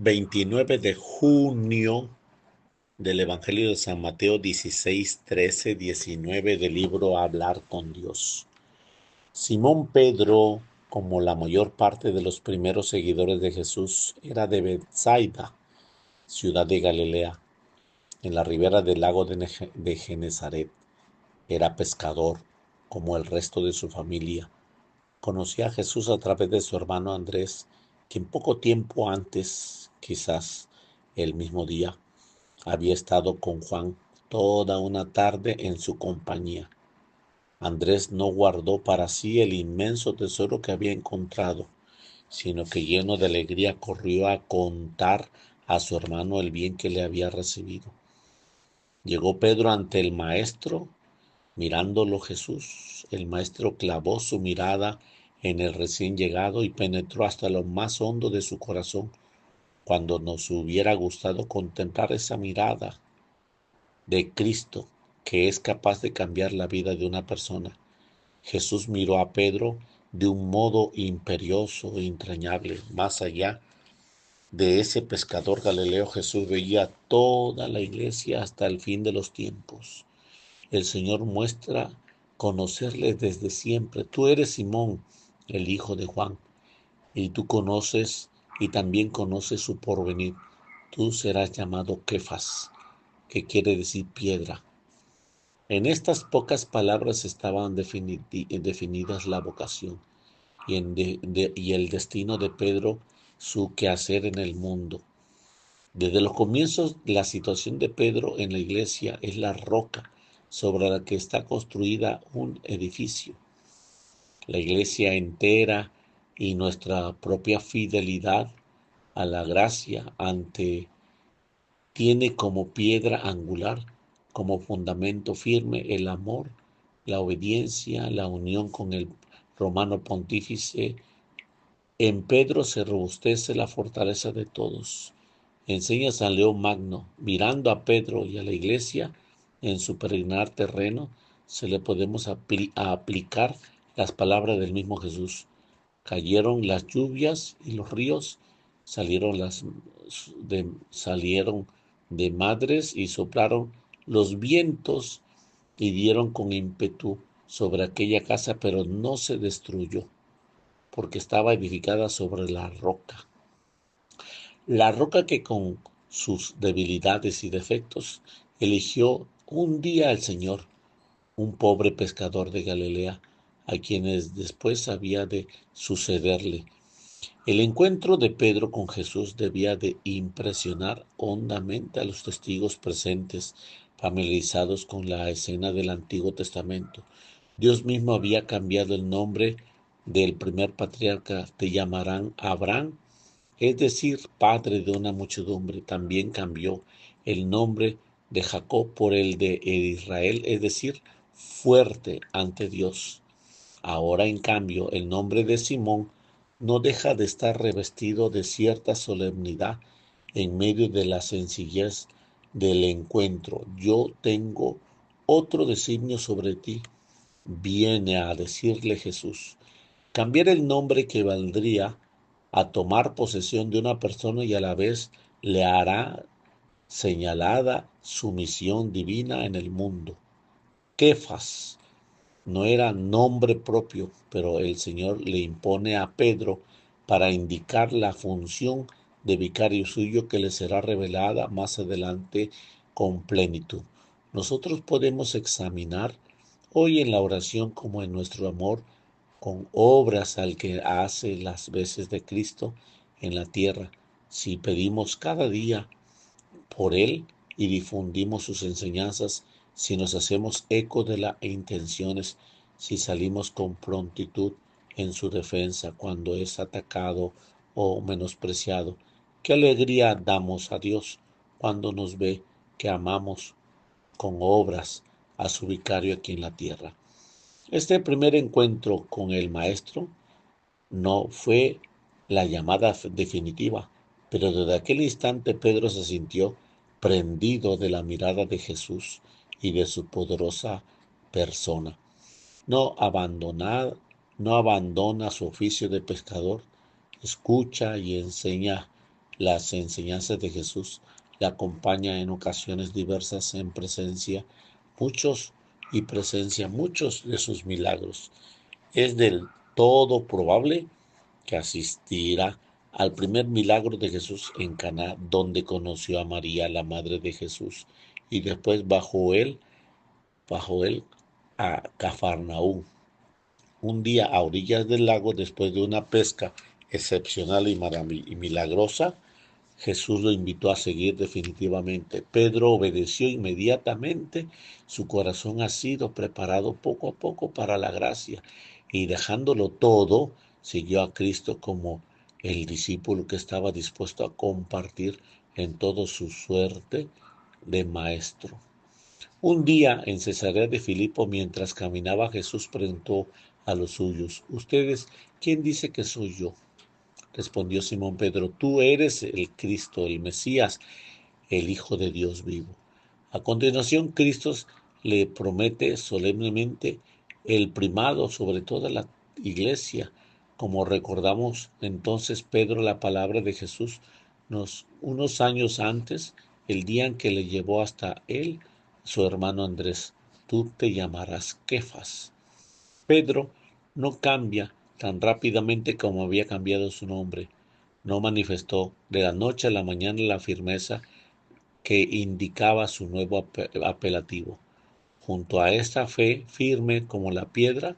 29 de junio del Evangelio de San Mateo 16, 13, 19 del libro Hablar con Dios. Simón Pedro, como la mayor parte de los primeros seguidores de Jesús, era de Bethsaida, ciudad de Galilea, en la ribera del lago de Genezaret. Era pescador, como el resto de su familia. Conocía a Jesús a través de su hermano Andrés, quien poco tiempo antes, quizás el mismo día, había estado con Juan toda una tarde en su compañía. Andrés no guardó para sí el inmenso tesoro que había encontrado, sino que lleno de alegría corrió a contar a su hermano el bien que le había recibido. Llegó Pedro ante el maestro. Mirándolo Jesús, el maestro clavó su mirada en el recién llegado y penetró hasta lo más hondo de su corazón. Cuando nos hubiera gustado contemplar esa mirada de Cristo que es capaz de cambiar la vida de una persona. Jesús miró a Pedro de un modo imperioso e entrañable. Más allá de ese pescador galileo, Jesús veía toda la iglesia hasta el fin de los tiempos. El Señor muestra conocerle desde siempre. Tú eres Simón, el hijo de Juan, y tú conoces y también conoces su porvenir. Tú serás llamado Kefas, que quiere decir piedra. En estas pocas palabras estaban definidas la vocación y el destino de Pedro, su quehacer en el mundo. Desde los comienzos, la situación de Pedro en la iglesia es la roca sobre la que está construida un edificio. La iglesia entera y nuestra propia fidelidad a la gracia tiene como piedra angular, como fundamento firme el amor, la obediencia, la unión con el romano pontífice. En Pedro se robustece la fortaleza de todos. Enseña San León Magno, mirando a Pedro y a la iglesia en su peregrinar terreno, se le podemos aplicar las palabras del mismo Jesús. Cayeron las lluvias y los ríos, salieron de madres y soplaron los vientos y dieron con ímpetu sobre aquella casa, pero no se destruyó, porque estaba edificada sobre la roca. La roca que con sus debilidades y defectos eligió un día al Señor, un pobre pescador de Galilea, a quienes después había de sucederle. El encuentro de Pedro con Jesús debía de impresionar hondamente a los testigos presentes, familiarizados con la escena del Antiguo Testamento. Dios mismo había cambiado el nombre del primer patriarca, te llamarán Abraham, es decir, padre de una muchedumbre. También cambió el nombre de Jacob por el de Israel, es decir, fuerte ante Dios. Ahora, en cambio, el nombre de Simón no deja de estar revestido de cierta solemnidad en medio de la sencillez del encuentro. Yo tengo otro designio sobre ti, viene a decirle Jesús. Cambiar el nombre equivaldría a tomar posesión de una persona y a la vez le hará señalada su misión divina en el mundo. Kefas no era nombre propio, pero el Señor le impone a Pedro para indicar la función de vicario suyo que le será revelada más adelante con plenitud. Nosotros podemos examinar hoy en la oración como en nuestro amor con obras al que hace las veces de Cristo en la tierra, si pedimos cada día por Él y difundimos sus enseñanzas, si nos hacemos eco de las intenciones, si salimos con prontitud en su defensa cuando es atacado o menospreciado. Qué alegría damos a Dios cuando nos ve que amamos con obras a su vicario aquí en la tierra. Este primer encuentro con el Maestro no fue la llamada definitiva, pero desde aquel instante Pedro se sintió prendido de la mirada de Jesús y de su poderosa persona. No abandona, no abandona su oficio de pescador, escucha y enseña las enseñanzas de Jesús, le acompaña en ocasiones diversas en presencia muchos y presencia muchos de sus milagros. Es del todo probable que asistirá al primer milagro de Jesús en Caná, donde conoció a María, la madre de Jesús, y después bajo él a Cafarnaúm. Un día a orillas del lago, después de una pesca excepcional y milagrosa, Jesús lo invitó a seguir definitivamente. Pedro obedeció inmediatamente. Su corazón ha sido preparado poco a poco para la gracia y dejándolo todo, siguió a Cristo como el discípulo que estaba dispuesto a compartir en todo su suerte de maestro. Un día en Cesarea de Filipo, mientras caminaba, Jesús preguntó a los suyos: ¿Ustedes quién dice que soy yo? Respondió Simón Pedro: Tú eres el Cristo, el Mesías, el Hijo de Dios vivo. A continuación, Cristo le promete solemnemente el primado sobre toda la iglesia. Como recordamos entonces Pedro la palabra de Jesús unos años antes, el día en que le llevó hasta él su hermano Andrés: Tú te llamarás Kefas. Pedro no cambia tan rápidamente como había cambiado su nombre. No manifestó de la noche a la mañana la firmeza que indicaba su nuevo apelativo. Junto a esta fe firme como la piedra,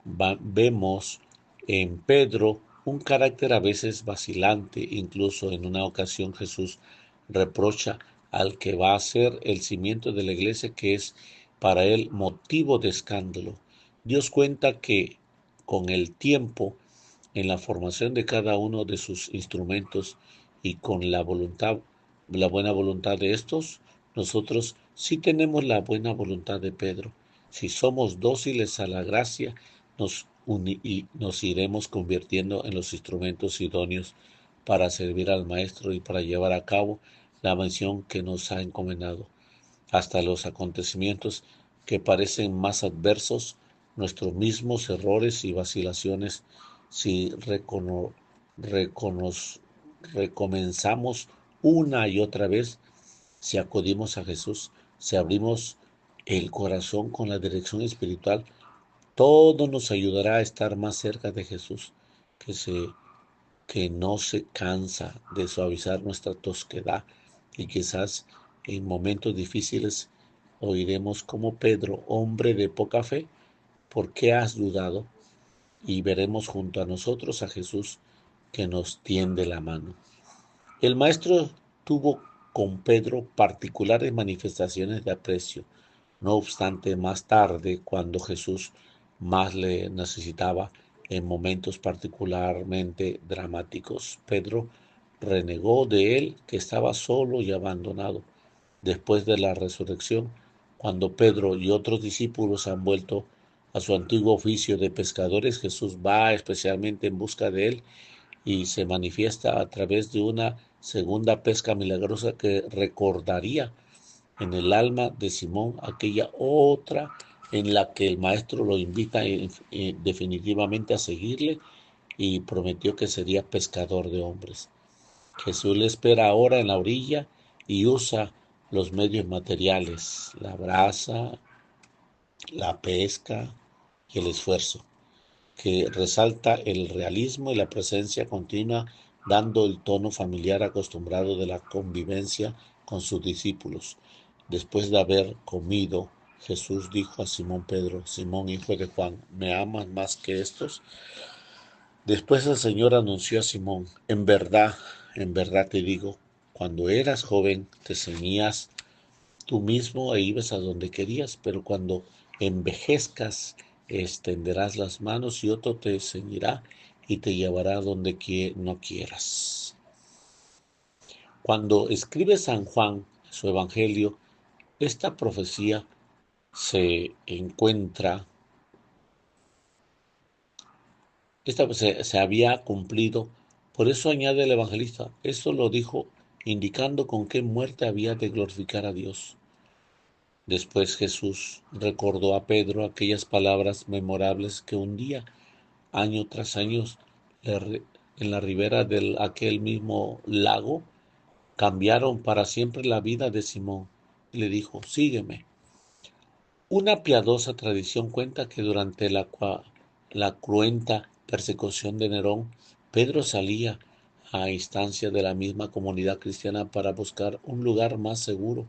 vemos en Pedro un carácter a veces vacilante. Incluso en una ocasión Jesús reprocha al que va a ser el cimiento de la iglesia, que es para él motivo de escándalo. Dios cuenta que con el tiempo, en la formación de cada uno de sus instrumentos y con la buena voluntad de estos, nosotros sí tenemos la buena voluntad de Pedro. Si somos dóciles a la gracia, nos iremos convirtiendo en los instrumentos idóneos para servir al Maestro y para llevar a cabo la misión que nos ha encomendado. Hasta los acontecimientos que parecen más adversos, nuestros mismos errores y vacilaciones, si recomenzamos una y otra vez, si acudimos a Jesús, si abrimos el corazón con la dirección espiritual, todo nos ayudará a estar más cerca de Jesús, que, se, que no se cansa de suavizar nuestra tosquedad, y quizás en momentos difíciles oiremos como Pedro: hombre de poca fe, ¿por qué has dudado? Y veremos junto a nosotros a Jesús que nos tiende la mano. El maestro tuvo con Pedro particulares manifestaciones de aprecio. No obstante, más tarde, cuando Jesús más le necesitaba, en momentos particularmente dramáticos, Pedro renegó de él, que estaba solo y abandonado. Después de la resurrección, cuando Pedro y otros discípulos han vuelto a su antiguo oficio de pescadores, Jesús va especialmente en busca de él y se manifiesta a través de una segunda pesca milagrosa que recordaría en el alma de Simón aquella otra en la que el maestro lo invita definitivamente a seguirle y prometió que sería pescador de hombres. Jesús le espera ahora en la orilla y usa los medios materiales: la brasa, la pesca y el esfuerzo, que resalta el realismo y la presencia continua, dando el tono familiar acostumbrado de la convivencia con sus discípulos. Después de haber comido, Jesús dijo a Simón Pedro: Simón, hijo de Juan, ¿me amas más que estos? Después el Señor anunció a Simón: en verdad te digo, cuando eras joven te ceñías tú mismo e ibas a donde querías, pero cuando envejezcas extenderás las manos y otro te ceñirá y te llevará donde no quieras. Cuando escribe San Juan su evangelio, esta profecía se encuentra, se había cumplido. Por eso añade el evangelista: eso lo dijo indicando con qué muerte había de glorificar a Dios. Después Jesús recordó a Pedro aquellas palabras memorables que un día, año tras año, en la ribera de aquel mismo lago cambiaron para siempre la vida de Simón. Le dijo, sígueme. Una piadosa tradición cuenta que durante la cruenta persecución de Nerón, Pedro salía a instancia de la misma comunidad cristiana para buscar un lugar más seguro.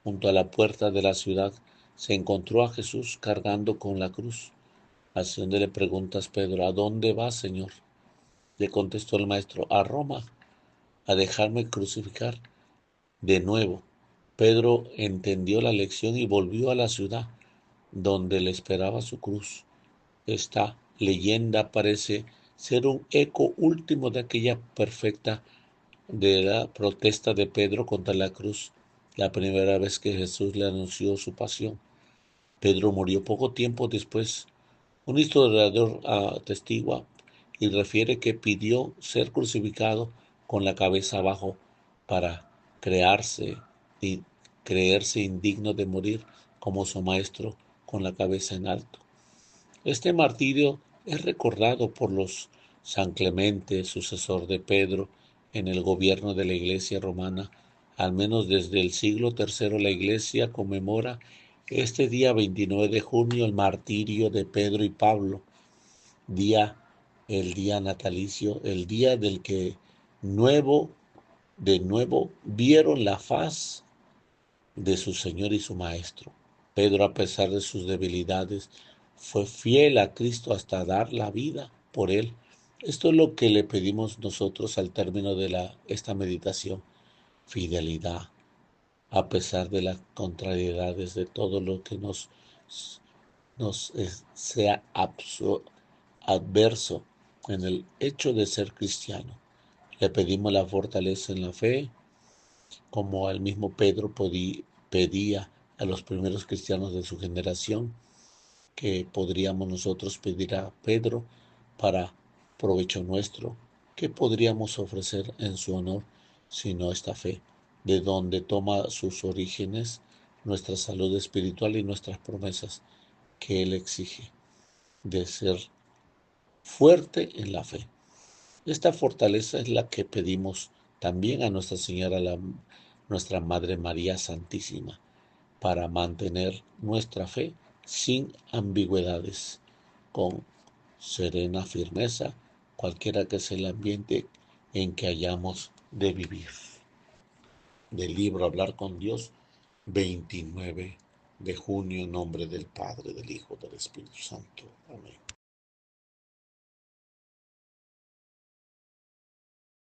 Junto a la puerta de la ciudad se encontró a Jesús cargando con la cruz. Haciéndole preguntas, Pedro, ¿a dónde vas, Señor? Le contestó el maestro, a Roma, a dejarme crucificar. De nuevo, Pedro entendió la lección y volvió a la ciudad, donde le esperaba su cruz. Esta leyenda parece ser un eco último de aquella perfecta de la protesta de Pedro contra la cruz, la primera vez que Jesús le anunció su pasión. Pedro murió poco tiempo después. Un historiador atestigua y refiere que pidió ser crucificado con la cabeza abajo para crearse y creerse indigno de morir como su maestro con la cabeza en alto. Este martirio es recordado por los San Clemente, sucesor de Pedro, en el gobierno de la Iglesia romana. Al menos desde el siglo III la Iglesia conmemora este día 29 de junio el martirio de Pedro y Pablo, día, el día natalicio, el día del que de nuevo vieron la faz de su Señor y su Maestro. Pedro, a pesar de sus debilidades, fue fiel a Cristo hasta dar la vida por él. Esto es lo que le pedimos nosotros al término de esta meditación. Fidelidad, a pesar de las contrariedades, de todo lo que nos sea adverso en el hecho de ser cristiano. Le pedimos la fortaleza en la fe, como el mismo Pedro pedía a los primeros cristianos de su generación, que podríamos nosotros pedir a Pedro para provecho nuestro. ¿Qué podríamos ofrecer en su honor sino esta fe, de donde toma sus orígenes nuestra salud espiritual y nuestras promesas que Él exige, de ser fuerte en la fe? Esta fortaleza es la que pedimos también a Nuestra Señora, nuestra Madre María Santísima, para mantener nuestra fe sin ambigüedades, con serena firmeza, cualquiera que sea el ambiente en que hayamos de vivir. Del libro Hablar con Dios, 29 de junio, en nombre del Padre, del Hijo, del Espíritu Santo. Amén.